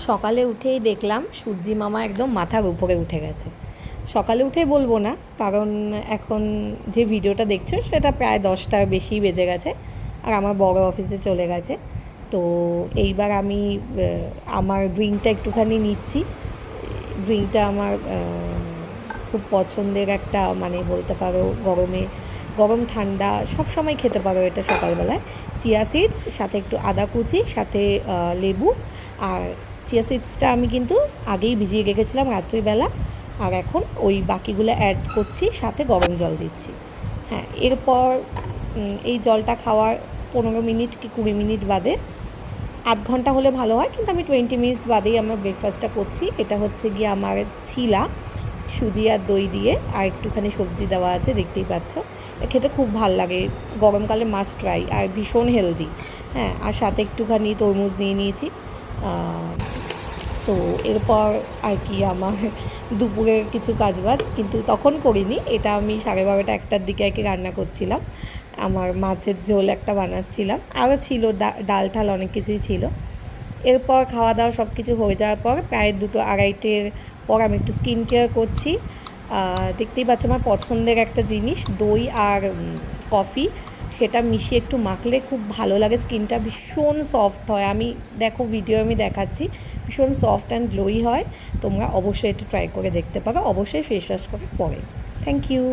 সকালে উঠেই দেখলাম সূর্যি মামা একদম মাথার উপরে উঠে গেছে। সকালে উঠেই বলবো না, কারণ এখন যে ভিডিওটা দেখছো সেটা প্রায় 10টার বেশি বেজে গেছে, আর আমার বড় অফিসে চলে গেছে। তো এইবার আমি আমার ড্রিঙ্কটা একটুখানি নিচ্ছি। ড্রিঙ্কটা আমার খুব পছন্দের একটা, মানে বলতে পারো গরমে গরম ঠান্ডা সব সময় খেতে পারো এটা সকালবেলায়। চিয়া সিডস, সাথে একটু আদা কুচি, সাথে লেবু। আর চিয়া সিডসটা আমি কিন্তু আগেই ভিজিয়ে রেখেছিলাম রাত্রিবেলা, আর এখন ওই বাকিগুলো অ্যাড করছি, সাথে গরম জল দিচ্ছি। হ্যাঁ, এরপর এই জলটা খাওয়ার 15 মিনিট কি 20 মিনিট বাদে, আধ ঘন্টা হলে ভালো হয়, কিন্তু আমি 20 মিনিটস বাদেই আমার ব্রেকফাস্টটা করছি। এটা হচ্ছে গিয়ে আমার ছিলা, সুজি আর দই দিয়ে, আর একটুখানি সবজি দেওয়া আছে, দেখতেই পাচ্ছ। খেতে খুব ভাল লাগে, গরমকালে মাস্ট ট্রাই, আর ভীষণ হেলদি। হ্যাঁ, আর সাথে একটুখানি তরমুজ নিয়ে নিয়েছি। তো এরপর আর কি আমার দুপুরের কিছু কাজবাজ কিন্তু তখন করিনি, এটা আমি 12:30 1টার দিকে আর কি রান্না করছিলাম। আমার মাছের ঝোল একটা বানাচ্ছিলাম, আরও ছিল ডাল ঠাল অনেক কিছুই ছিল। এরপর খাওয়া দাওয়া সব কিছু হয়ে যাওয়ার পর প্রায় 2টো 2:30-এর পর আমি একটু স্কিন কেয়ার করছি। দেখতেই পাচ্ছ আমার পছন্দের একটা জিনিস, দই আর কফি, সেটা মিশিয়ে একটু মাখলে খুব ভালো লাগে, স্কিনটা ভীষণ সফট হয়। আমি দেখো ভিডিও আমি দেখাচ্ছি, ভীষণ সফট অ্যান্ড গ্লোই হয়। তোমরা অবশ্যই একটু ট্রাই করে দেখতে পারো, অবশ্যই ফেস ওয়াশ করার পরে। Thank you.